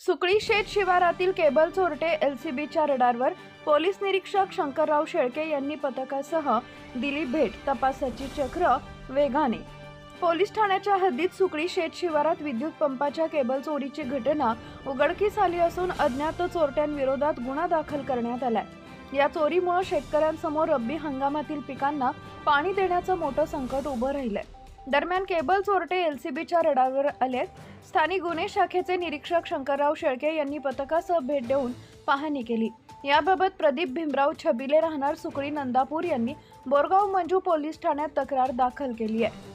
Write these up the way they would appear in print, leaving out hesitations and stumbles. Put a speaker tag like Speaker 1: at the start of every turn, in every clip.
Speaker 1: सुकळी शेत शिवारातील केबल चोरटे एलसीबीच्या रडारवर पोलीस निरीक्षक शंकरराव शेळके यांनी पथकासह दिली भेट. तपासाची चक्र वेगाने. पोलीस ठाण्याच्या हद्दीत सुकळी शेत शिवारात विद्युत पंपाच्या केबल चोरीची घटना उघडकीस आली असून अज्ञात चोरट्यांविरोधात गुन्हा दाखल करण्यात आलाय. या चोरीमुळे शेतकऱ्यांसमोर रब्बी हंगामातील पिकांना पाणी देण्याचं मोठं संकट उभं राहिलंय. दरम्यान केबल चोरटे एलसीबीच्या रडारवर आलेत. स्थानिक गुन्हे शाखेचे निरीक्षक शंकरराव शेळके यांनी पथकासह भेट देऊन पाहणी केली. याबाबत प्रदीप भीमराव छबिले राहणार सुकळी नंदापूर यांनी बोरगाव मंजू पोलीस ठाण्यात तक्रार दाखल केली आहे.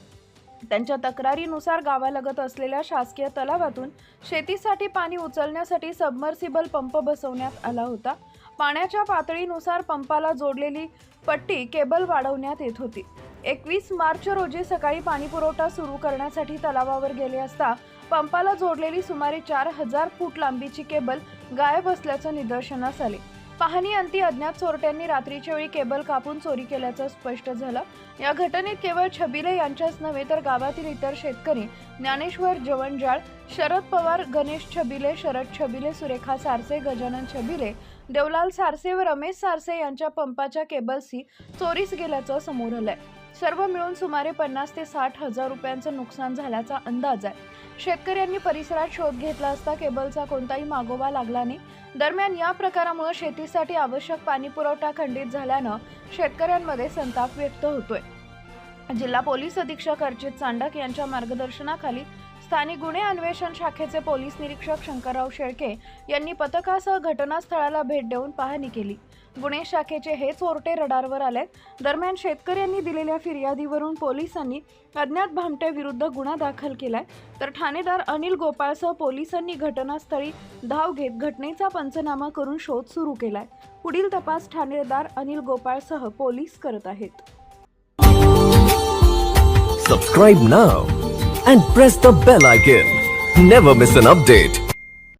Speaker 1: त्यांच्या तक्रारीनुसार गावालगत असलेल्या शासकीय तलावातून शेतीसाठी पाणी उचलण्यासाठी सबमर्सिबल पंप बसवण्यात आला होता. पाण्याच्या पातळीनुसार पंपाला जोडलेली पट्टी केबल वाढवण्यात येत होती. 21 मार्च रोजी सकाळी पाणीपुरवठा सुरू करण्यासाठी तलावावर गेले असता पंपाला जोडलेली सुमारे 4000 फूट लांबीची केबल गायब असल्याचं निदर्शनास आले. पाहणीअंती अज्ञात चोरट्यांनी रात्रीच्या वेळी केबल कापून चोरी केल्याचं स्पष्ट झालं. या घटनेत केवळ छबिले यांच्याच नव्हे तर गावातील इतर शेतकरी ज्ञानेश्वर जवंजाळ, शरद पवार, गणेश छबिले, शरद छबिले, सुरेखा सारसे, गजानन छबिले, देवलाल सारसे व रमेश सारसे यांच्या पंपाच्या केबल्सही चोरीस गेल्याचं समोर आलंय. सर्व मिळून सुमारे 50 ते 60 हजार रुपयांचं नुकसान झाल्याचा अंदाज आहे. शेतकऱ्यांनी परिसरात शोध घेतला असता केबलचा कोणताही मागोवा लागला नाही. दरम्यान या प्रकारामुळे शेतीसाठी आवश्यक पाणी पुरवठा खंडित झाल्यानं शेतकऱ्यांमध्ये संताप व्यक्त होतोय. जिल्हा पोलीस अधीक्षक अर्चित चांडक यांच्या मार्गदर्शनाखाली स्थानिक गुन्हे अन्वेषण शाखेचे पोलीस निरीक्षक शंकरराव शेळके यांनी पथकासह घटनास्थळाला भेट देऊन पाहणी केली. गुन्हे शाखेचे हे चोरटे रडारवर आले. दरम्यान शेतकऱ्यांनी दिलेल्या फिर्यादीवरून पोलिसांनी अज्ञात भामट्याविरुद्ध गुन्हा दाखल केलाय. तर ठाणेदार अनिल गोपाळसह पोलिसांनी घटनास्थळी धाव घेत घटनेचा पंचनामा करून शोध सुरू केलाय. पुढील तपास ठाणेदार अनिल गोपाळसह पोलीस करत आहेत.
Speaker 2: Subscribe now and press the bell icon. Never miss an update.